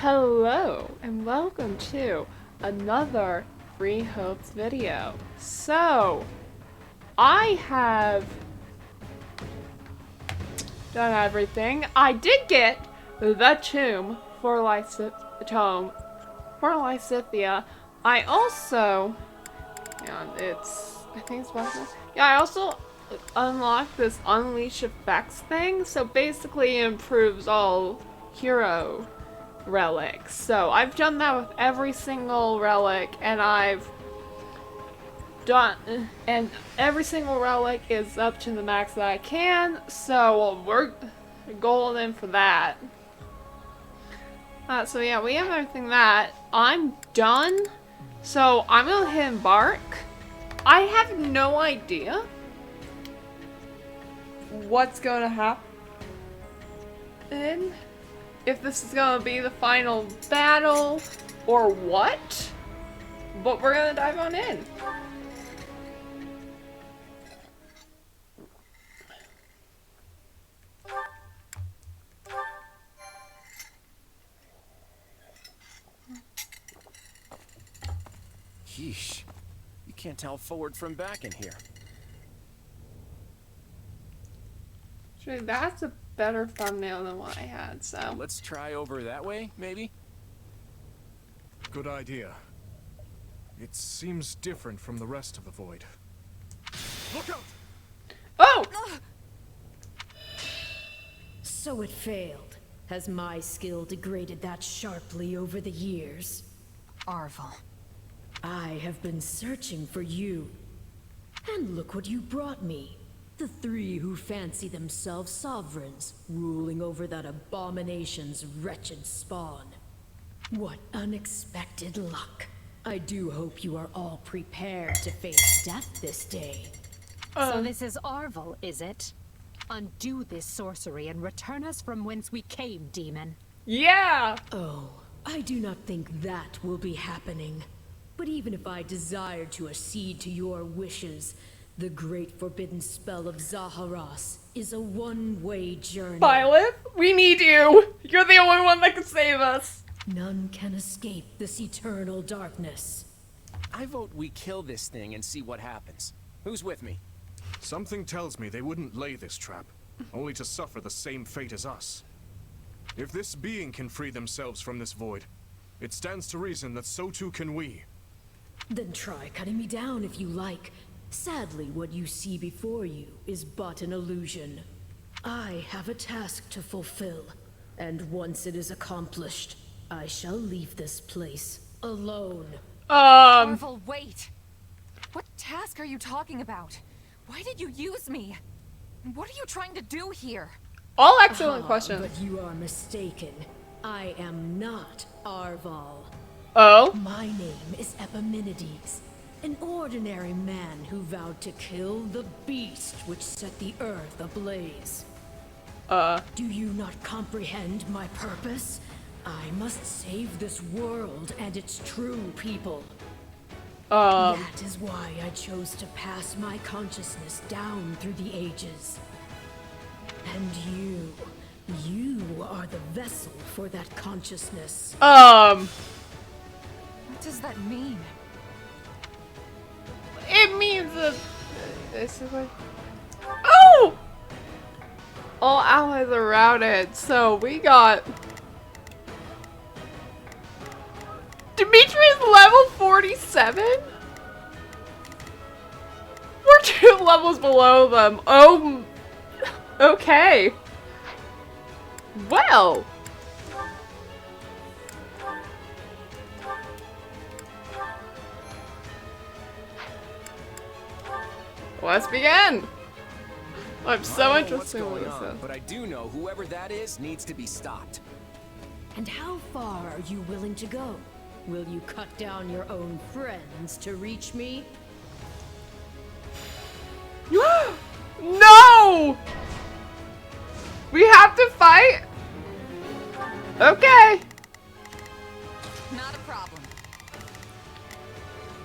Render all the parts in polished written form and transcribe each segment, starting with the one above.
Hello and welcome to another Free Hopes video. So, I have done everything. I did get the tomb for Lysithia. I also, I think it's possible. Yeah, I also unlocked this Unleash Effects thing. So basically it improves all hero relics. So I've done that with every single relic, and every single relic is up to the max that I can, so we're golden for that. So yeah, we have everything that. I'm done, so I'm gonna hit embark. I have no idea what's gonna happen. If this is gonna be the final battle or what, but we're gonna dive on in. Yeesh, you can't tell forward from back in here. Actually, that's a better thumbnail than what I had, so. Let's try over that way, maybe? Good idea. It seems different from the rest of the void. Look out! Oh! So it failed. Has my skill degraded that sharply over the years? Arvel. I have been searching for you. And look what you brought me. The three who fancy themselves sovereigns, ruling over that abomination's wretched spawn. What unexpected luck. I do hope you are all prepared to face death this day. So this is Arvel, is it? Undo this sorcery and return us from whence we came, demon. Yeah! Oh, I do not think that will be happening. But even if I desire to accede to your wishes, the great forbidden spell of Zaharas is a one-way journey. Violet, we need you! You're the only one that can save us! None can escape this eternal darkness. I vote we kill this thing and see what happens. Who's with me? Something tells me they wouldn't lay this trap, only to suffer the same fate as us. If this being can free themselves from this void, it stands to reason that so too can we. Then try cutting me down if you like. Sadly, what you see before you is but an illusion. I have a task to fulfill, and once it is accomplished, I shall leave this place alone. Arvel, wait! What task are you talking about? Why did you use me? What are you trying to do here? All excellent questions. But you are mistaken. I am not Arval. Oh? My name is Epimenides, an ordinary man who vowed to kill the beast which set the earth ablaze. Do you not comprehend my purpose? I must save this world and its true people. That is why I chose to pass my consciousness down through the ages. And you are the vessel for that consciousness. What does that mean? It means basically. Oh! All allies are routed, so we got Dimitri's level 47? We're 2 levels below them. Oh, okay. Well. Let's begin! I'm so interested in what this is. But I do know whoever that is needs to be stopped. And how far are you willing to go? Will you cut down your own friends to reach me? No! We have to fight? Okay. Not a problem.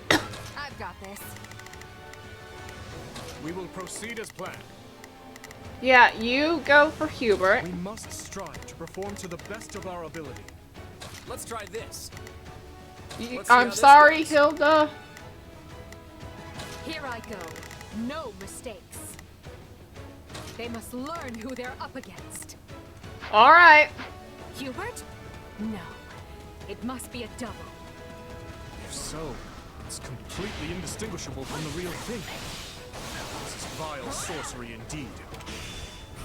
I've got this. We will proceed as planned. Yeah, you go for Hubert. We must strive to perform to the best of our ability. Let's try this. Let's see I'm how this sorry, goes. Hilda. Here I go. No mistakes. They must learn who they're up against. Alright. Hubert? No. It must be a double. If so, it's completely indistinguishable from the real thing. This is vile sorcery indeed.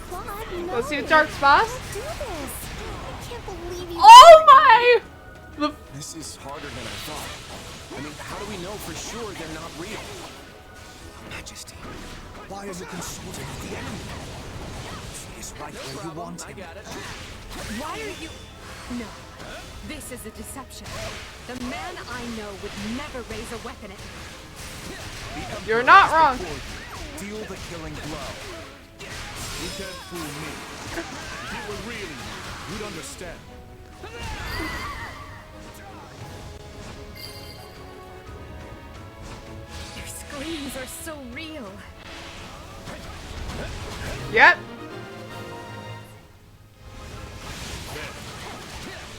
Claude, no. Let's see what Dark Spots. Do this. I can't believe you. Oh my! The This is harder than I thought. I mean, how do we know for sure they're not real? Majesty, why are you consulting the enemy? He is right where you want him. I got it. Why are you... No. This is a deception. The man I know would never raise a weapon at me. You're not wrong. Deal the killing blow. You can't fool me. If it were really you, you'd understand. Their screams are so real. Yep.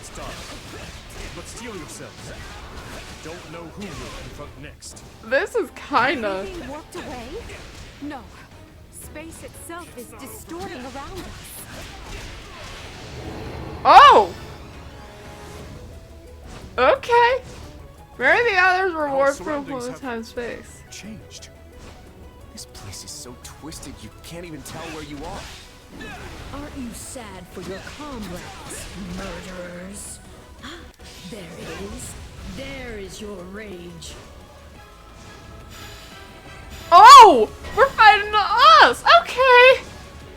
Stop. But steel yourselves. Don't know who will confront next. This is kinda. Everything warped away? No. Space itself is distorting around us. Oh! Okay. Maybe the others were Our warped from surroundings the have- time space. Changed. This place is so twisted you can't even tell where you are. Aren't you sad for your comrades, murderers? There it is. There is your rage. Oh! We're fighting us! Okay!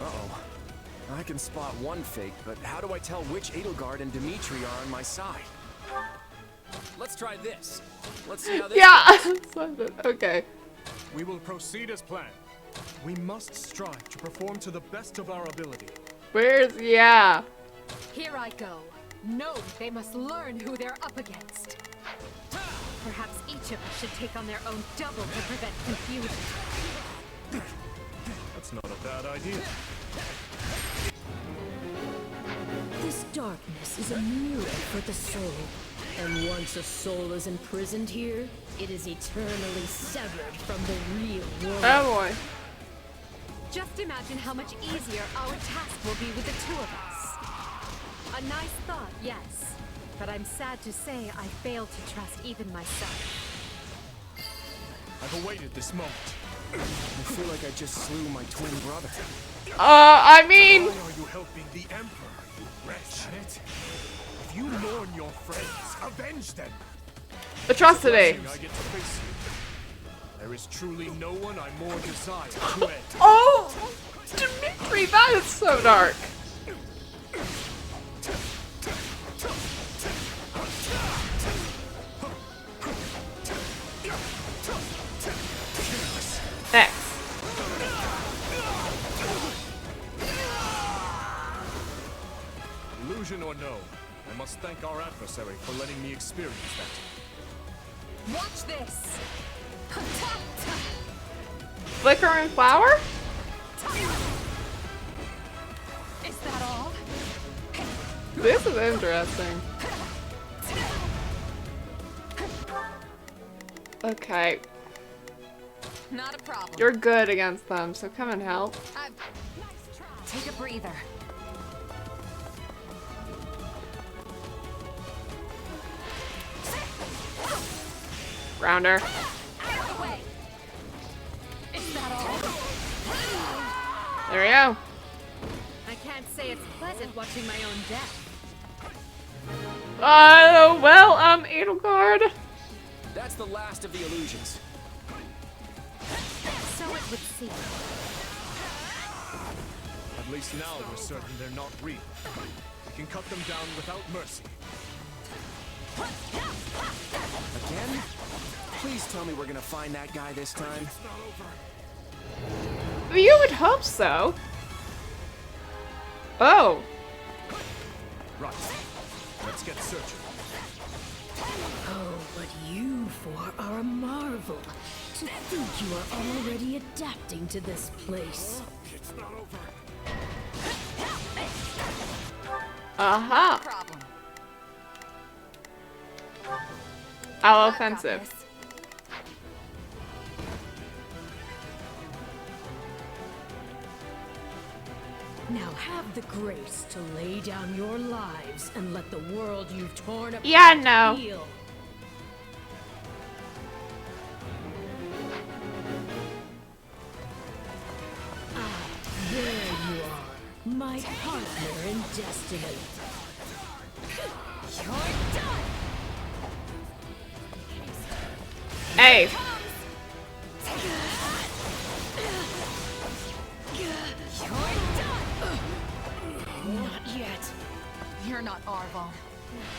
Uh-oh. I can spot one fake, but how do I tell which Edelgard and Dimitri are on my side? Let's try this. Let's see how this Yeah! Okay. We will proceed as planned. We must strive to perform to the best of our ability. Where's... Yeah. Here I go. No, they must learn who they're up against. Perhaps each of us should take on their own double to prevent confusion. That's not a bad idea. This darkness is a mirror for the soul. And once a soul is imprisoned here, it is eternally severed from the real world. Oh boy. Just imagine how much easier our task will be with the two of us. A nice thought, yes. But I'm sad to say I failed to trust even myself. I've awaited this moment. I feel like I just slew my twin brother. I mean... Why are you helping the Emperor, you wretch? If you mourn your friends, avenge them. Atrocity. I get to face you. There is truly no one I more desire to end. Oh! Dimitri, that is so dark. X. Illusion or no, I must thank our adversary for letting me experience that. Watch this! Flickering flower? Is that all? This is interesting. Okay. Not a problem. You're good against them, so come and help. Take a breather. Rounder. Out of the way. Is that all? There we go. I can't say it's pleasant watching my own death. Well, Edelgard. That's the last of the illusions. So it would seem. At least now we're certain they're not real. We can cut them down without mercy. Again? Please tell me we're gonna find that guy this time. You would hope so. Oh. Right. Let's get searching. Oh, but you four are a marvel. To think you are already adapting to this place. It's not over. Aha. Problem. I'll I've got offensive. this. Now have the grace to lay down your lives and let the world you've torn apart Yeah, no. heal. Ah, there you are, my partner in destiny. You're done. Hey. Not yet. You're not Arval.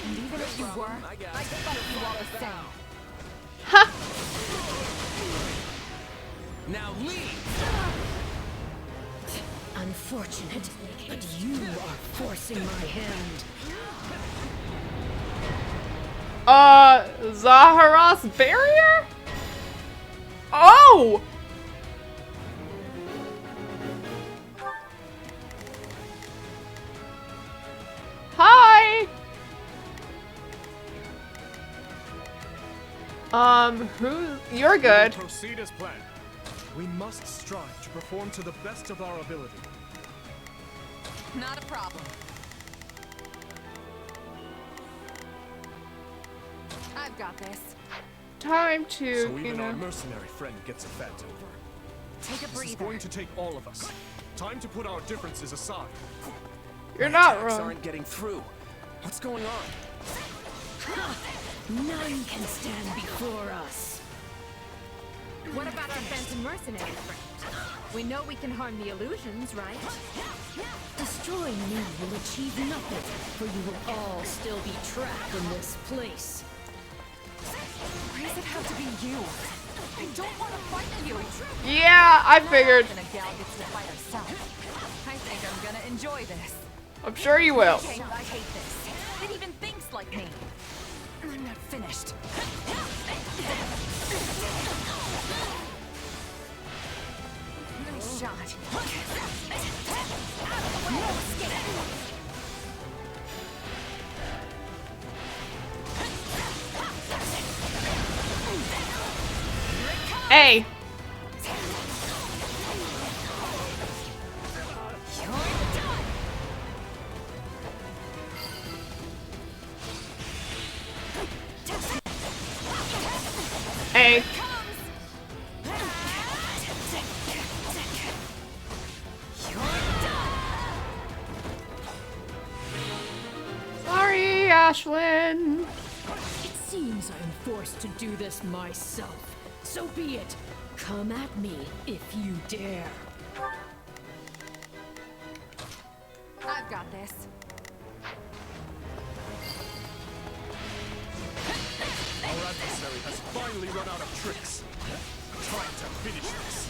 And even if you were, I'd fight you all the same. Ha! Now leave! Unfortunate, but you are forcing my hand. Zaharas barrier? Oh! Hi! You're good. Proceed as planned. We must strive to perform to the best of our ability. Not a problem. I've got this. Time to, So you even know. our mercenary friend gets a fat over. Take a This is breather. going to take all of us. Time to put our differences aside. You're not Attacks wrong. aren't getting through. What's going on? None can stand before us. What about our phantom mercenary friend? We know we can harm the illusions, right? Destroying me will achieve nothing, for you will all still be trapped in this place. Why does it have to be you? I don't want to fight you. Yeah, I figured. And a gal gets to fight herself. I think I'm gonna enjoy this. I'm sure you will. Okay, I hate this. It even thinks like me. I'm not finished. Nice shot. No escape. Hey. Hey. Sorry, Ashlyn. It seems I am forced to do this myself. So be it. Come at me if you dare. I've got this. Our adversary has finally run out of tricks. Time to finish this.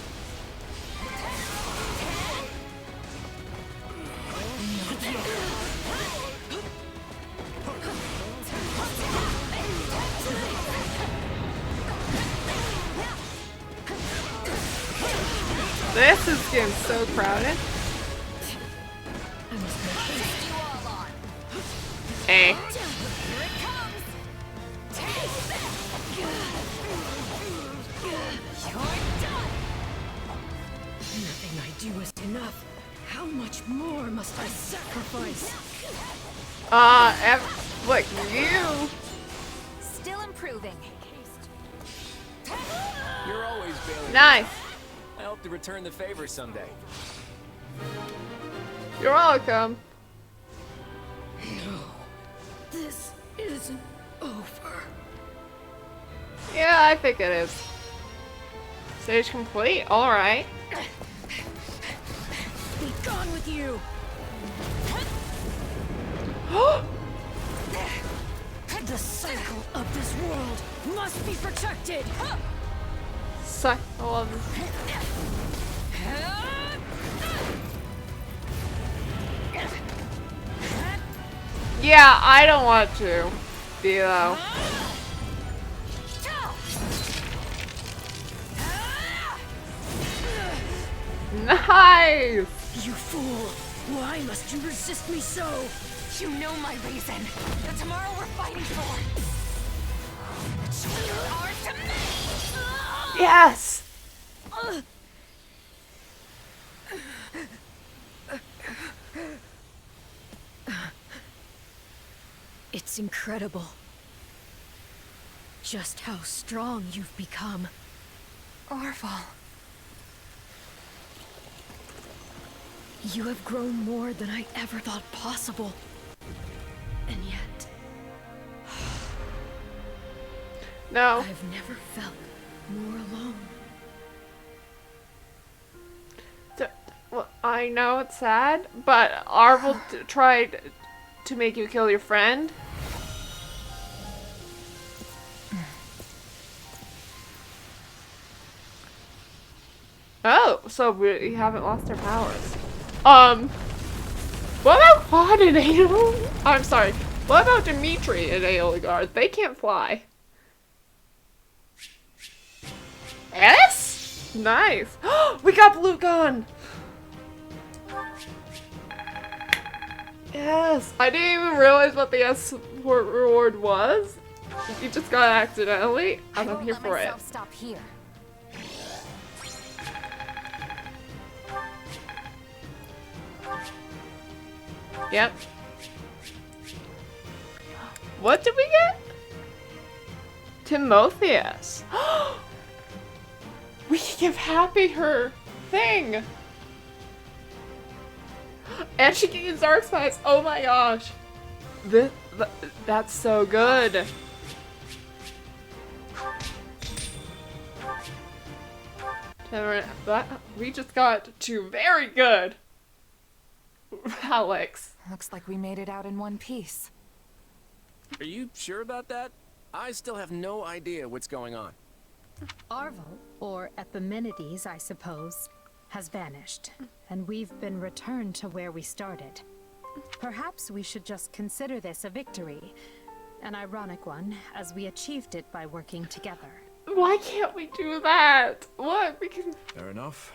This is getting so crowded. Hey. Nothing I do is enough. How much more must I sacrifice? Look, you. Still improving. You're always bailing. Nice. I hope to return the favor someday. You're welcome. No, this isn't over. Yeah, I think it is. Stage complete? Alright. Be gone with you! The cycle of this world must be protected! Suck. I love this. Yeah, I don't want to be though. Nice! You fool! Why must you resist me so? You know my reason. The tomorrow we're fighting for. Yes! It's incredible. Just how strong you've become. Arval. You have grown more than I ever thought possible. And yet, No. I've never felt more alone. Well, I know it's sad, but Arvel tried to make you kill your friend. Oh, so we haven't lost our powers. What about Claude and Edelgard? I'm sorry. What about Dimitri and Edelgard? They can't fly. Yes? Nice. We got blue gun. Yes. I didn't even realize what the escort reward was. You just got it accidentally. I'm here for it. Stop here. Yep. What did we get? Timotheus. We can give Happy her thing. And she gains Dark Spice. Oh my gosh. That's so good. We just got two very good relics. Looks like we made it out in one piece. Are you sure about that? I still have no idea what's going on. Arval, or Epimenides, I suppose, has vanished, and we've been returned to where we started. Perhaps we should just consider this a victory. An ironic one, as we achieved it by working together. Why can't we do that? What? We can... Fair enough.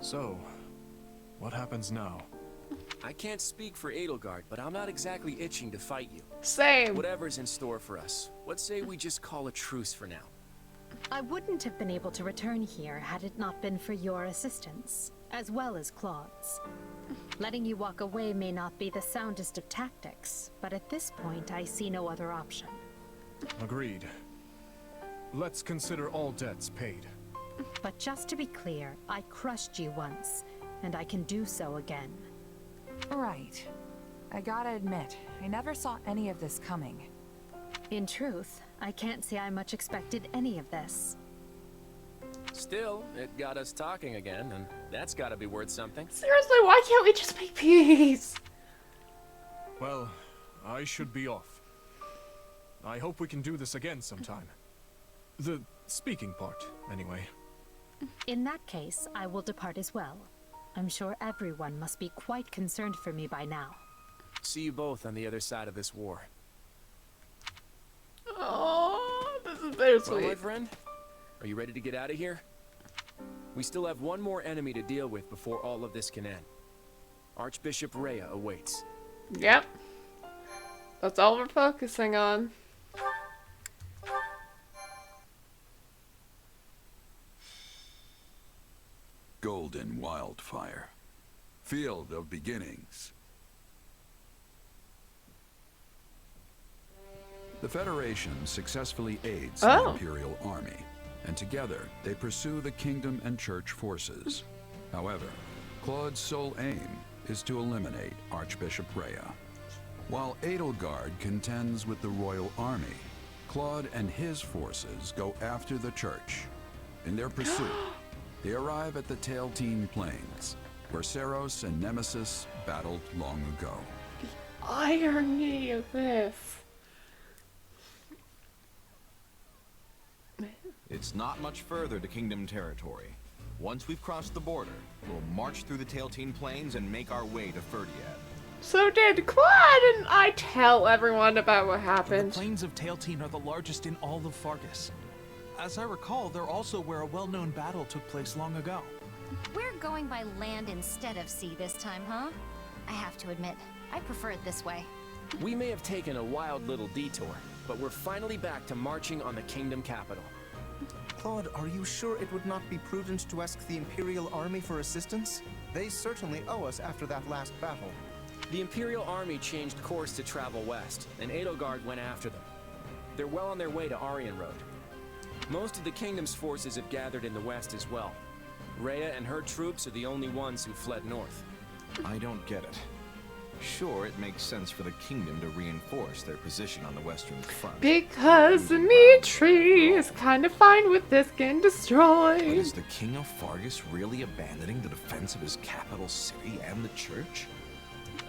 So, what happens now? I can't speak for Edelgard, but I'm not exactly itching to fight you. Same. Whatever's in store for us, let's say we just call a truce for now. I wouldn't have been able to return here had it not been for your assistance, as well as Claude's. Letting you walk away may not be the soundest of tactics, but at this point I see no other option. Agreed. Let's consider all debts paid. But just to be clear, I crushed you once, and I can do so again. Right. I gotta admit, I never saw any of this coming. In truth, I can't say I much expected any of this. Still, it got us talking again, and that's gotta be worth something. Seriously, why can't we just make peace? Well, I should be off. I hope we can do this again sometime. The speaking part, anyway. In that case, I will depart as well. I'm sure everyone must be quite concerned for me by now. See you both on the other side of this war. Oh, this is Well, my bittersweet. friend, are you ready to get out of here? We still have one more enemy to deal with before all of this can end. Archbishop Rhea awaits. Yep. That's all we're focusing on. Golden Wildfire. Field of Beginnings. The Federation successfully aids the Imperial Army, and together they pursue the Kingdom and Church forces. However, Claude's sole aim is to eliminate Archbishop Rhea. While Edelgard contends with the Royal Army, Claude and his forces go after the Church. In their pursuit, they arrive at the Tailtean Plains, where Seros and Nemesis battled long ago. Irony of this. It's not much further to Kingdom territory. Once we've crossed the border, we'll march through the Tailtean Plains and make our way to Ferdiad. So did Claude and I tell everyone about what The happened? plains of Tailtean are the largest in all of Fargus. As I recall, they're also where a well-known battle took place long ago. We're going by land instead of sea this time, huh? I have to admit, I prefer it this way. We may have taken a wild little detour, but we're finally back to marching on the kingdom capital. Claude, are you sure it would not be prudent to ask the Imperial Army for assistance? They certainly owe us after that last battle. The Imperial Army changed course to travel west, and Edelgard went after them. They're well on their way to Aryan Road. Most of the kingdom's forces have gathered in the west as well. Rhea and her troops are the only ones who fled north. I don't get it. Sure, it makes sense for the kingdom to reinforce their position on the western front. Because Dimitri is kind of fine with this getting destroyed. But is the king of Fargus really abandoning the defense of his capital city and the church?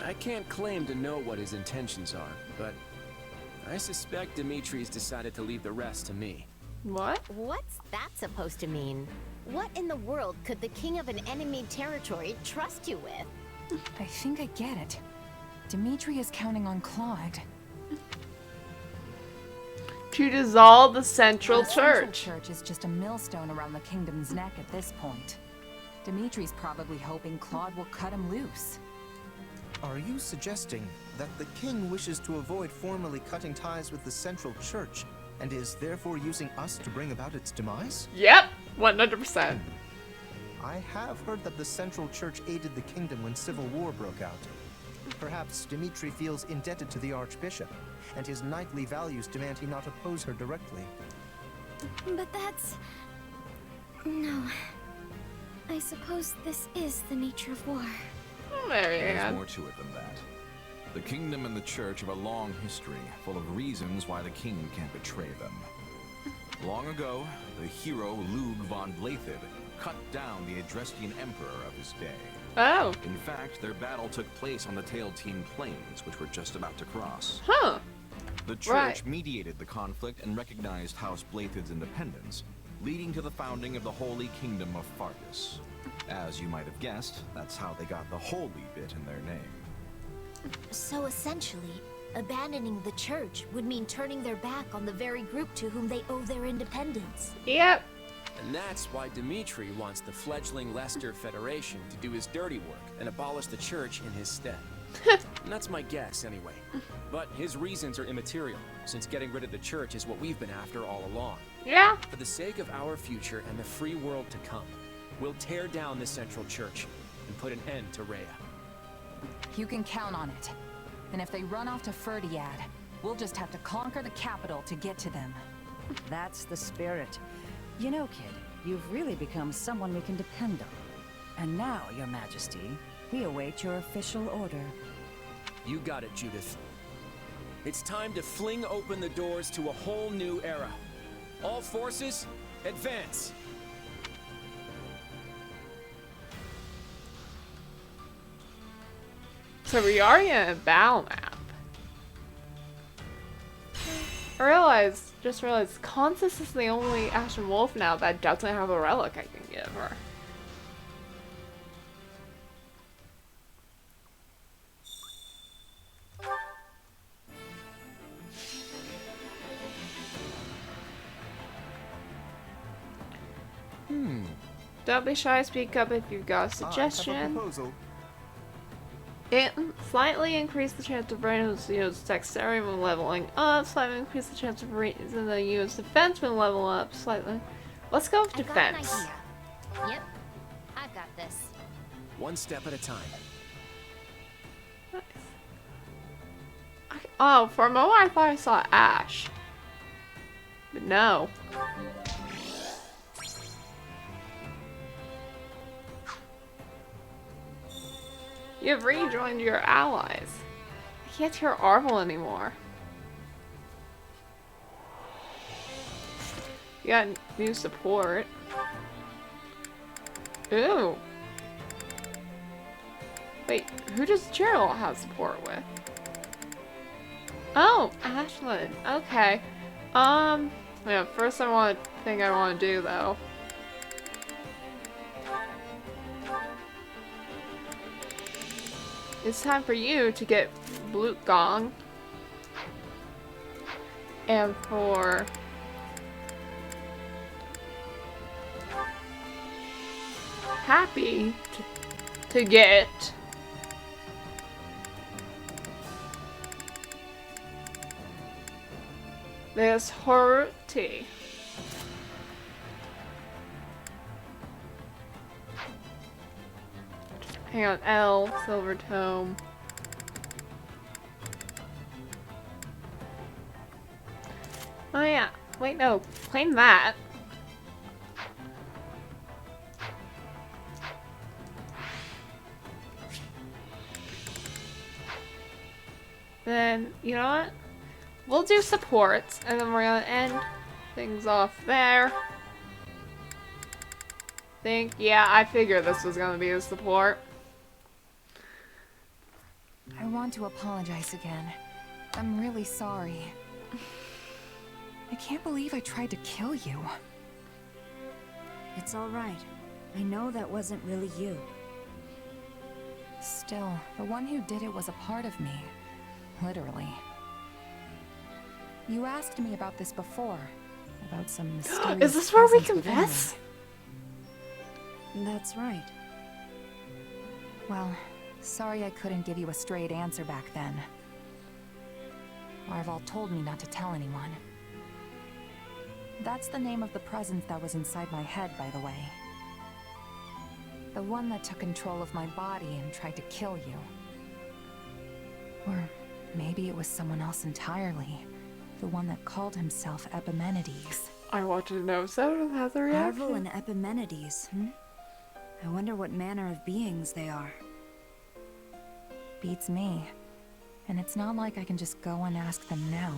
I can't claim to know what his intentions are, but I suspect Dimitri's decided to leave the rest to me. What? What's that supposed to mean? What in the world could the king of an enemy territory trust you with? I think I get it. Dimitri is counting on Claude. To dissolve the Central The Central Church. Church is just a millstone around the kingdom's neck at this point. Dimitri's probably hoping Claude will cut him loose. Are you suggesting that the king wishes to avoid formally cutting ties with the Central Church and is therefore using us to bring about its demise? Yep, 100%. I have heard that the Central Church aided the kingdom when civil war broke out. Perhaps Dimitri feels indebted to the Archbishop, and his knightly values demand he not oppose her directly. But that's... No. I suppose this is the nature of war. There's more to it than that. The kingdom and the church have a long history, full of reasons why the king can't betray them. Long ago, the hero Lug von Blethid cut down the Adrestian emperor of his day. Oh. In fact, their battle took place on the Tailtean Plains, which we're just about to cross. Huh. The church mediated the conflict and recognized House Blethid's independence, leading to the founding of the Holy Kingdom of Fargus. As you might have guessed, that's how they got the holy bit in their name. So essentially, abandoning the church would mean turning their back on the very group to whom they owe their independence. Yep. And that's why Dimitri wants the fledgling Leicester Federation to do his dirty work and abolish the church in his stead. And that's my guess, anyway. But his reasons are immaterial, since getting rid of the church is what we've been after all along. Yeah. For the sake of our future and the free world to come, we'll tear down the Central Church and put an end to Rhea. You can count on it. And if they run off to Ferdiad, we'll just have to conquer the capital to get to them. That's the spirit. You know, kid, you've really become someone we can depend on. And now, Your Majesty, we await your official order. You got it, Judith. It's time to fling open the doors to a whole new era. All forces, advance! So we are in a battle map. Just realized, Constance is the only Ashen Wolf now that doesn't have a relic I can give her. Don't be shy, speak up if you've got a suggestion. I have a proposal. It slightly increased the chance of Randall's unit's dexterity when leveling up, slightly increased the chance of raising the unit's defense when level up, slightly. Let's go with defense. Got an idea. Yep, I've got this. One step at a time. Nice. Oh, for a moment I thought I saw Ash. But no. You have rejoined your allies. I can't hear Arvel anymore. You got new support. Ooh. Wait, who does Gerald have support with? Oh, Ashlyn. Okay. Yeah, first thing I want to do though. It's time for you to get Blute Gong. And for Happy to get There's Horty. Hang on, L, Silver Tome. Oh yeah, wait no, claim that. Then, you know what? We'll do supports, and then we're gonna end things off there. Yeah, I figured this was gonna be a support. I want to apologize again. I'm really sorry. I can't believe I tried to kill you. It's all right. I know that wasn't really you. Still, the one who did it was a part of me. Literally. You asked me about this before. About some mysterious Is this where we presence within confess? me. That's right. Well, sorry I couldn't give you a straight answer back then. Arval told me not to tell anyone. That's the name of the presence that was inside my head, by the way. The one that took control of my body and tried to kill you. Or maybe it was someone else entirely. The one that called himself Epimenides. I want to know so has a reaction. Arval and Epimenides, I wonder what manner of beings they are. Beats me. And it's not like I can just go and ask them now.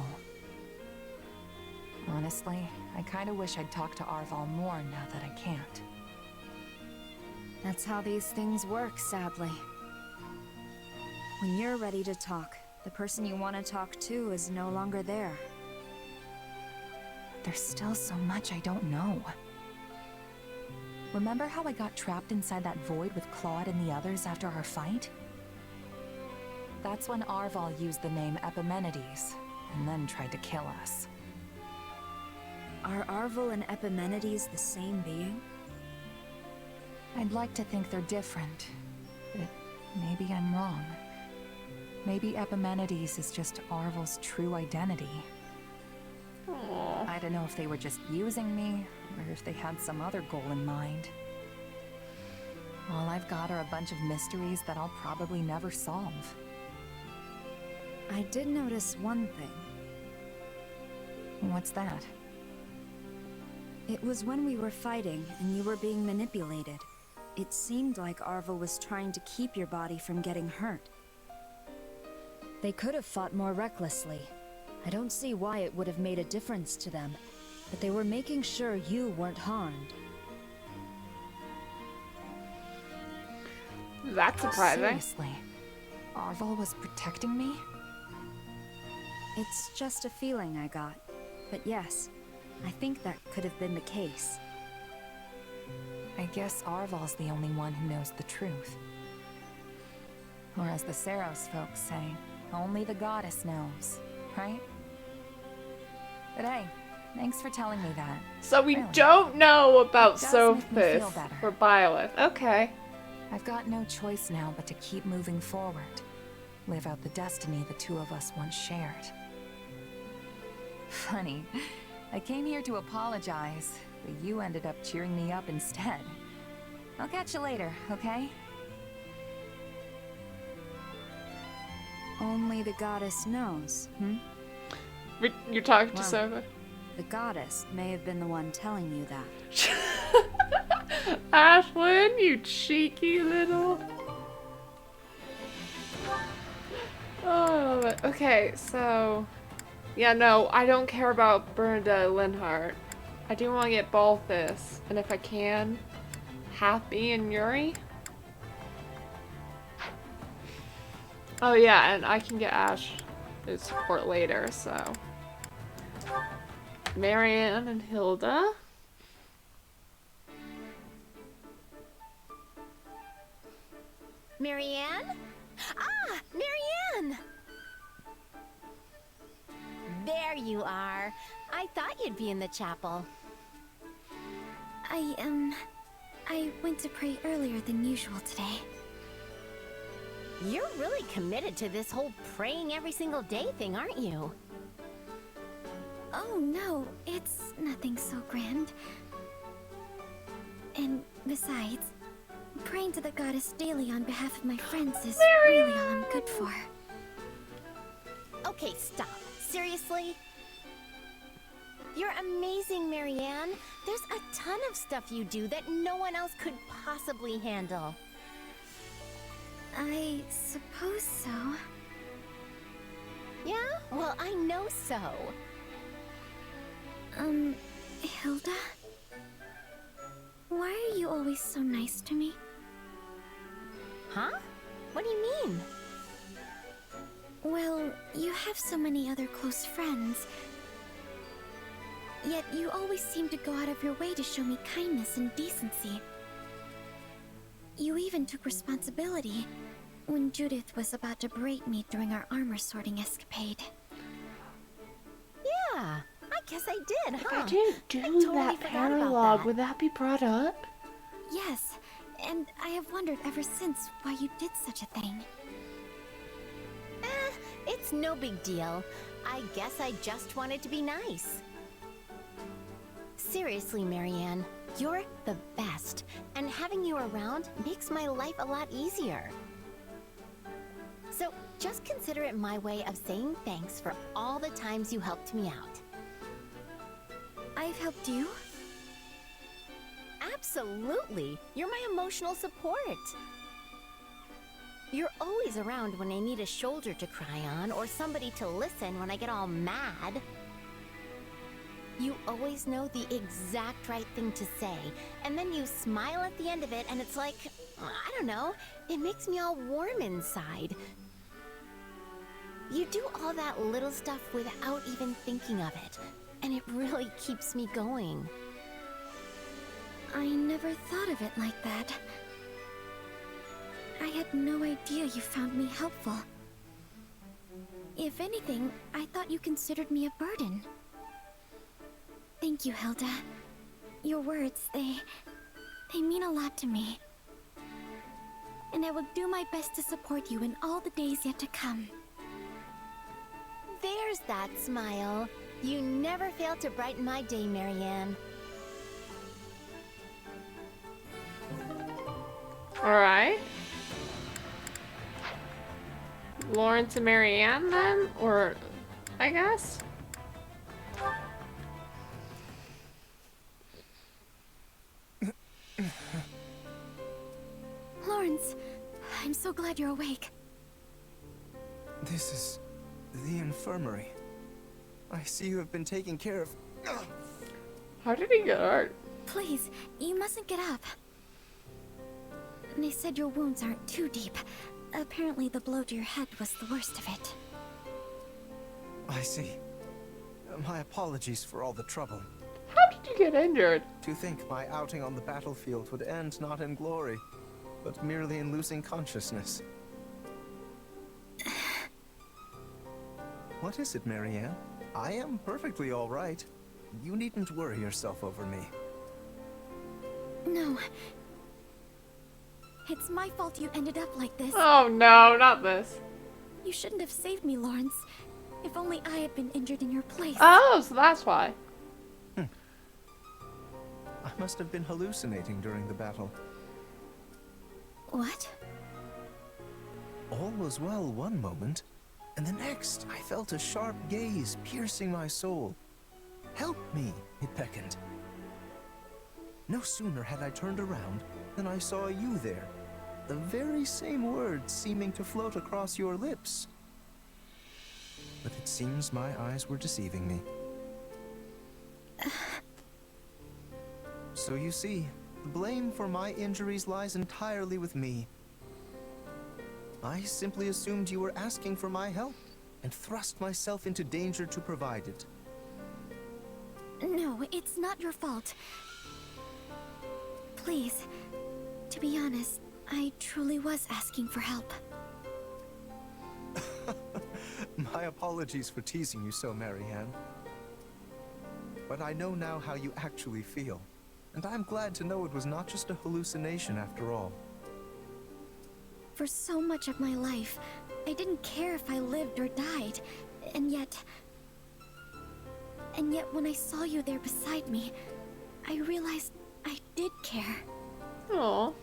Honestly, I kinda wish I'd talk to Arval more now that I can't. That's how these things work, sadly. When you're ready to talk, the person you want to talk to is no longer there. There's still so much I don't know. Remember how I got trapped inside that void with Claude and the others after our fight? That's when Arval used the name Epimenides, and then tried to kill us. Are Arval and Epimenides the same being? I'd like to think they're different, but maybe I'm wrong. Maybe Epimenides is just Arval's true identity. Aww. I don't know if they were just using me, or if they had some other goal in mind. All I've got are a bunch of mysteries that I'll probably never solve. I did notice one thing. What's that? It was when we were fighting and you were being manipulated. It seemed like Arval was trying to keep your body from getting hurt. They could have fought more recklessly. I don't see why it would have made a difference to them, but they were making sure you weren't harmed. That's surprising. Seriously? Arval was protecting me? It's just a feeling I got. But yes, I think that could have been the case. I guess Arval's the only one who knows the truth. Or as the Seros folks say, only the goddess knows, right? But hey, thanks for telling me that. So we Really. don't know about It does make me feel Sophis better. or Byleth. Okay. I've got no choice now but to keep moving forward. Live out the destiny the two of us once shared. Funny, I came here to apologize, but you ended up cheering me up instead. I'll catch you later, okay? Only the goddess knows, You're talking to Wow. Sophis? The goddess may have been the one telling you that. Ashlyn, you cheeky little... Oh, I love it. Okay, so... Yeah, no, I don't care about Bernadette Linhart. I do want to get Balthus, and if I can, Happy and Yuri. Oh yeah, and I can get Ash to support later, so... Marianne and Hilda. Marianne? Ah, Marianne! There you are. I thought you'd be in the chapel. I went to pray earlier than usual today. You're really committed to this whole praying every single day thing, aren't you? Oh no, it's nothing so grand. And besides, praying to the goddess daily on behalf of my friends is really all I'm good for. Okay, stop. Seriously? You're amazing, Marianne. There's a ton of stuff you do that no one else could possibly handle. I suppose so. Yeah? Well, I know so. Hilda? Why are you always so nice to me? Huh? What do you mean? Well, you have so many other close friends. Yet you always seem to go out of your way to show me kindness and decency. You even took responsibility when Judith was about to berate me during our armor sorting escapade. Yeah, I guess I did, huh? If I didn't do that paralogue, would that be brought up? Yes, and I have wondered ever since why you did such a thing. It's no big deal. I guess I just wanted to be nice. Seriously, Marianne, you're the best, and having you around makes my life a lot easier. So just consider it my way of saying thanks for all the times you helped me out. I've helped you? Absolutely! You're my emotional support. You're always around when I need a shoulder to cry on or somebody to listen when I get all mad. You always know the exact right thing to say, and then you smile at the end of it and it's like, I don't know, it makes me all warm inside. You do all that little stuff without even thinking of it, and it really keeps me going. I never thought of it like that. I had no idea you found me helpful. If anything, I thought you considered me a burden. Thank you, Hilda. Your words, they mean a lot to me. And I will do my best to support you in all the days yet to come. There's that smile. You never fail to brighten my day, Marianne. Alright. Lawrence and Marianne then? Or, I guess? Lawrence, I'm so glad you're awake. This is the infirmary. I see you have been taking care of... How did he get hurt? Please, you mustn't get up. They said your wounds aren't too deep. Apparently the blow to your head was the worst of it. I see. My apologies for all the trouble. How did you get injured? To think my outing on the battlefield would end not in glory, but merely in losing consciousness. What is it, Marianne? I am perfectly all right. You needn't worry yourself over me. No. It's my fault you ended up like this. Oh no, not this. You shouldn't have saved me, Lawrence. If only I had been injured in your place. Oh, so that's why. I must have been hallucinating during the battle. What? All was well one moment, and the next I felt a sharp gaze piercing my soul. Help me, it beckoned. No sooner had I turned around than I saw you there, the very same words seeming to float across your lips. But it seems my eyes were deceiving me. So you see, the blame for my injuries lies entirely with me. I simply assumed you were asking for my help, and thrust myself into danger to provide it. No, it's not your fault. Please, to be honest, I truly was asking for help. My apologies for teasing you so, Marianne. But I know now how you actually feel, and I'm glad to know it was not just a hallucination after all. For so much of my life, I didn't care if I lived or died, and yet... And yet when I saw you there beside me, I realized I did care. Aww.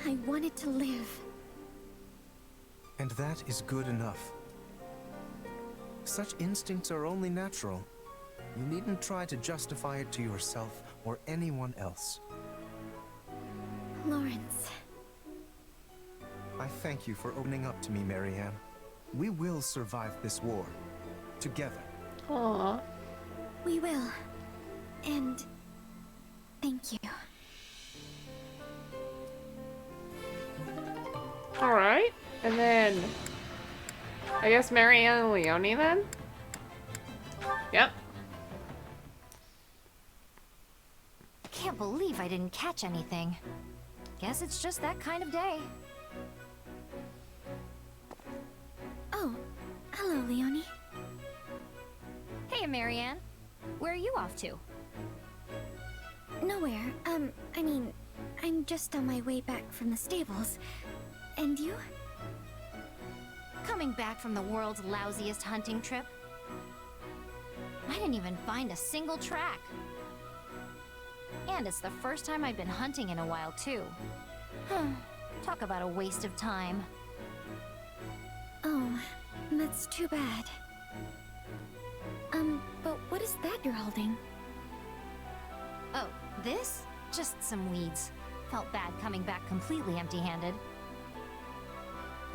I wanted to live. And that is good enough. Such instincts are only natural. You needn't try to justify it to yourself or anyone else. Lawrence. I thank you for opening up to me, Marianne. We will survive this war. Together. Aww. We will. And thank you. Alright. And then I guess Marianne and Leonie then? Yep. Can't believe I didn't catch anything. Guess it's just that kind of day. Oh, hello, Leonie. Hey, Marianne. Where are you off to? Nowhere. I mean, I'm just on my way back from the stables. And you? Coming back from the world's lousiest hunting trip? I didn't even find a single track. And it's the first time I've been hunting in a while, too. Talk about a waste of time. Oh, that's too bad. But what is that you're holding? Oh, this? Just some weeds. Felt bad coming back completely empty-handed.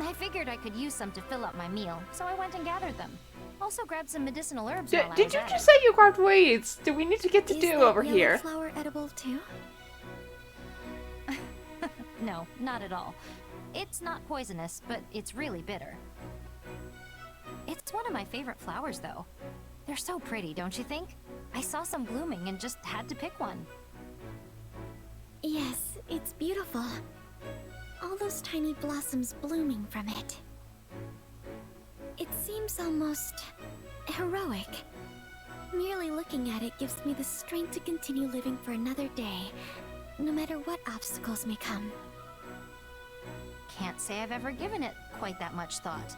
I figured I could use some to fill up my meal, so I went and gathered them. Also grabbed some medicinal herbs while I was Did you at just it. say you grabbed weeds? Do we need to get to do over Is that here? yellow flower edible too? No, not at all. It's not poisonous, but it's really bitter. It's one of my favorite flowers, though. They're so pretty, don't you think? I saw some blooming and just had to pick one. Yes, it's beautiful. All those tiny blossoms blooming from it. It seems almost heroic. Merely looking at it gives me the strength to continue living for another day, no matter what obstacles may come. Can't say I've ever given it quite that much thought.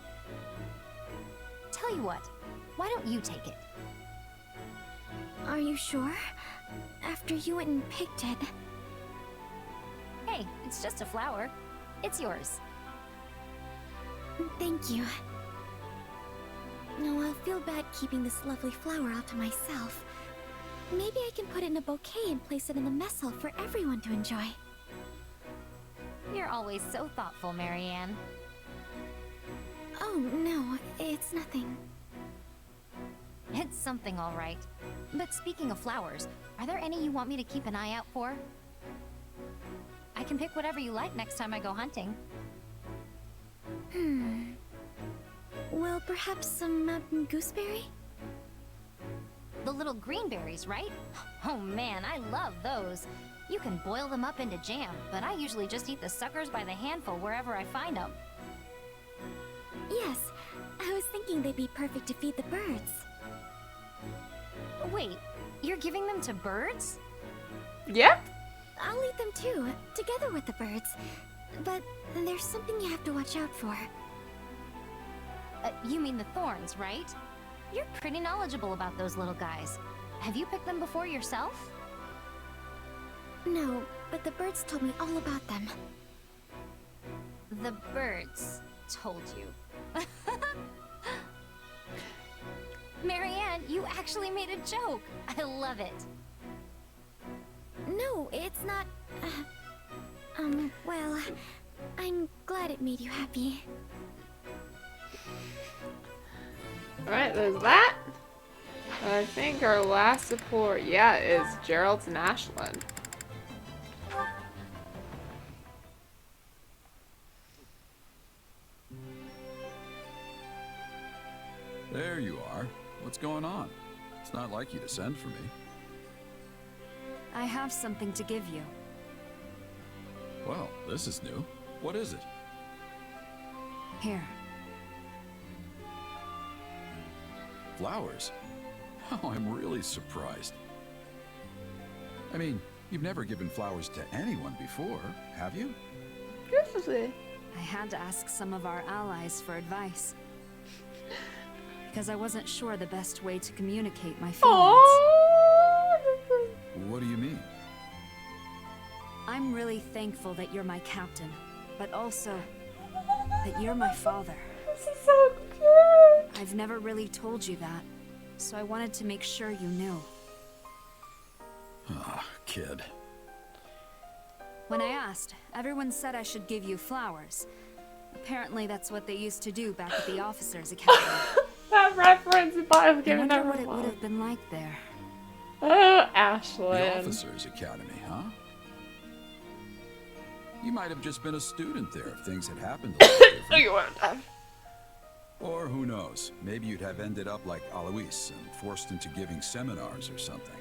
Tell you what, why don't you take it? Are you sure? After you went and picked it... Hey, it's just a flower. It's yours. Thank you. No, I'll feel bad keeping this lovely flower all to myself. Maybe I can put it in a bouquet and place it in the mess hall for everyone to enjoy. You're always so thoughtful, Marianne. Oh, no, it's nothing. It's something, all right. But speaking of flowers, are there any you want me to keep an eye out for? I can pick whatever you like next time I go hunting. Well, perhaps some mountain gooseberry? The little green berries, right? Oh man, I love those. You can boil them up into jam, but I usually just eat the suckers by the handful wherever I find them. Yes, I was thinking they'd be perfect to feed the birds. Wait, you're giving them to birds? Yep. I'll eat them too, together with the birds. But there's something you have to watch out for. You mean the thorns, right? You're pretty knowledgeable about those little guys. Have you picked them before yourself? No, but the birds told me all about them. The birds told you. Marianne, you actually made a joke. I love it. No, it's not... well, I'm glad it made you happy. Alright, there's that. I think our last support, yeah, is Gerald's and Ashlyn. There you are. What's going on? It's not like you to send for me. I have something to give you. Well, this is new. What is it? Here. Flowers? Oh, I'm really surprised. I mean, you've never given flowers to anyone before, have you? Seriously. I had to ask some of our allies for advice. because I wasn't sure the best way to communicate my feelings. Oh. What do you mean? I'm really thankful that you're my captain, but also that you're my father. This is so cute. I've never really told you that, so I wanted to make sure you knew. Ah, kid. When I asked, everyone said I should give you flowers. Apparently that's what they used to do back at the officers' academy. That reference, if I was I giving wonder that what it would have been like there. Oh, The Ashlyn. Officers' Academy, huh? You might have just been a student there if things had happened a little No, different. you won't have. Or who knows, maybe you'd have ended up like Alois and forced into giving seminars or something.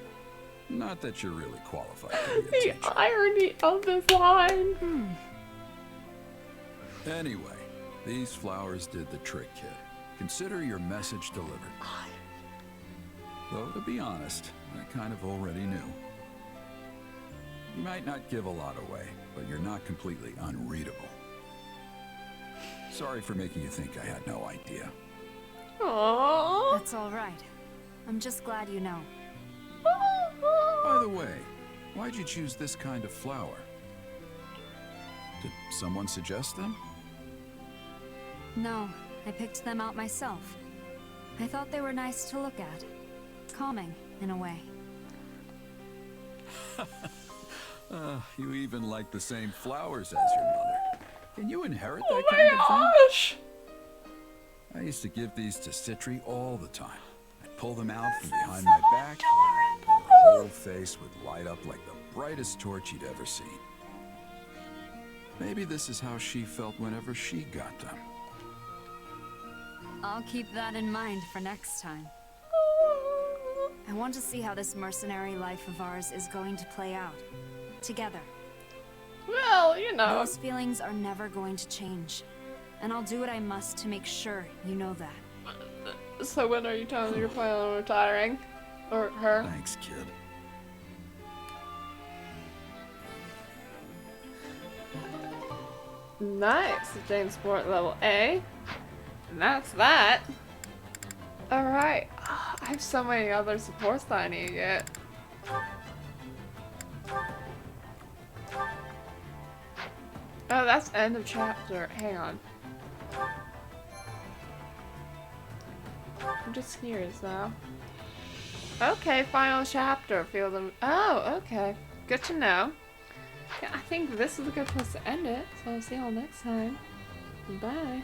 Not that you're really qualified to be a The teacher. irony of this line. Anyway, these flowers did the trick, kid. Consider your message delivered. Though, to be honest, I kind of already knew. You might not give a lot away, but you're not completely unreadable. Sorry for making you think I had no idea. Aww. That's all right. I'm just glad you know. By the way, why'd you choose this kind of flower? Did someone suggest them? No, I picked them out myself. I thought they were nice to look at. Calming, in a way. You even like the same flowers as your mother. Can you inherit that Oh kind of my thing? gosh. I used to give these to Citri all the time. I'd pull them out from behind my back, and her whole face would light up like the brightest torch you'd ever seen. Maybe this is how she felt whenever she got them. I'll keep that in mind for next time. I want to see how this mercenary life of ours is going to play out. Together. Well, you know. Those feelings are never going to change. And I'll do what I must to make sure you know that. So when are you telling me you're planning on retiring? Or her? Thanks, kid. Nice. James Sport level A. And that's that. Alright. I have so many other supports that I need to get. Oh, that's end of chapter. Hang on. I'm just curious now. Okay, final chapter. Feel them. Oh, okay. Good to know. Yeah, I think this is a good place to end it. So I'll see y'all next time. Bye.